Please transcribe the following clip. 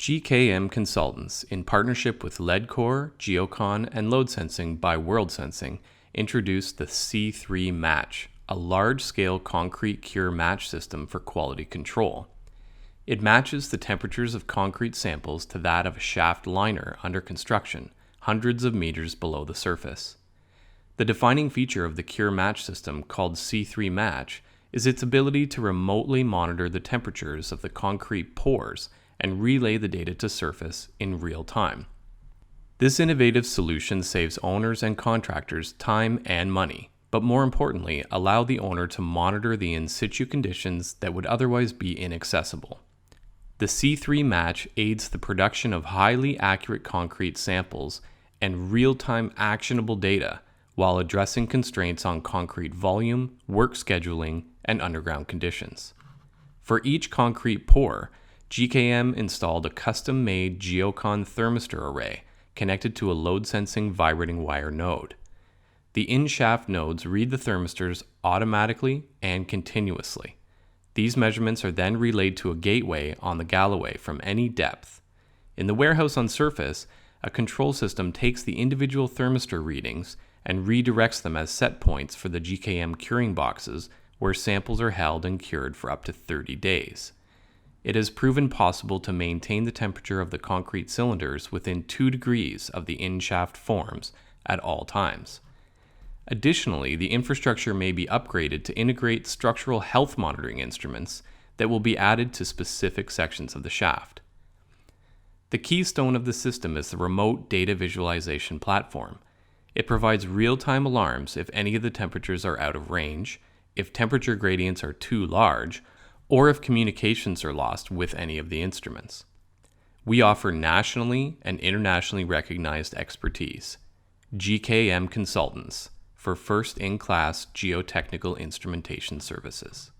GKM Consultants, in partnership with Leadcore, Geocon, and Load Sensing by World Sensing, introduced the C3 Match, a large-scale concrete cure match system for quality control. It matches the temperatures of concrete samples to that of a shaft liner under construction, hundreds of meters below the surface. The defining feature of the cure match system, called C3 Match, is its ability to remotely monitor the temperatures of the concrete pores and relay the data to surface in real time. This innovative solution saves owners and contractors time and money, but more importantly, allow the owner to monitor the in situ conditions that would otherwise be inaccessible. The C3 Match aids the production of highly accurate concrete samples and real-time actionable data while addressing constraints on concrete volume, work scheduling, and underground conditions. For each concrete pour, GKM installed a custom-made Geocon thermistor array connected to a load sensing vibrating wire node. The in-shaft nodes read the thermistors automatically and continuously. These measurements are then relayed to a gateway on the galloway from any depth. In the warehouse on surface, a control system takes the individual thermistor readings and redirects them as set points for the GKM curing boxes where samples are held and cured for up to 30 days. It has proven possible to maintain the temperature of the concrete cylinders within 2 degrees of the in-shaft forms at all times. Additionally, the infrastructure may be upgraded to integrate structural health monitoring instruments that will be added to specific sections of the shaft. The keystone of the system is the remote data visualization platform. It provides real-time alarms if any of the temperatures are out of range, if temperature gradients are too large, or if communications are lost with any of the instruments. We offer nationally and internationally recognized expertise. GKM Consultants for first-in-class geotechnical instrumentation services.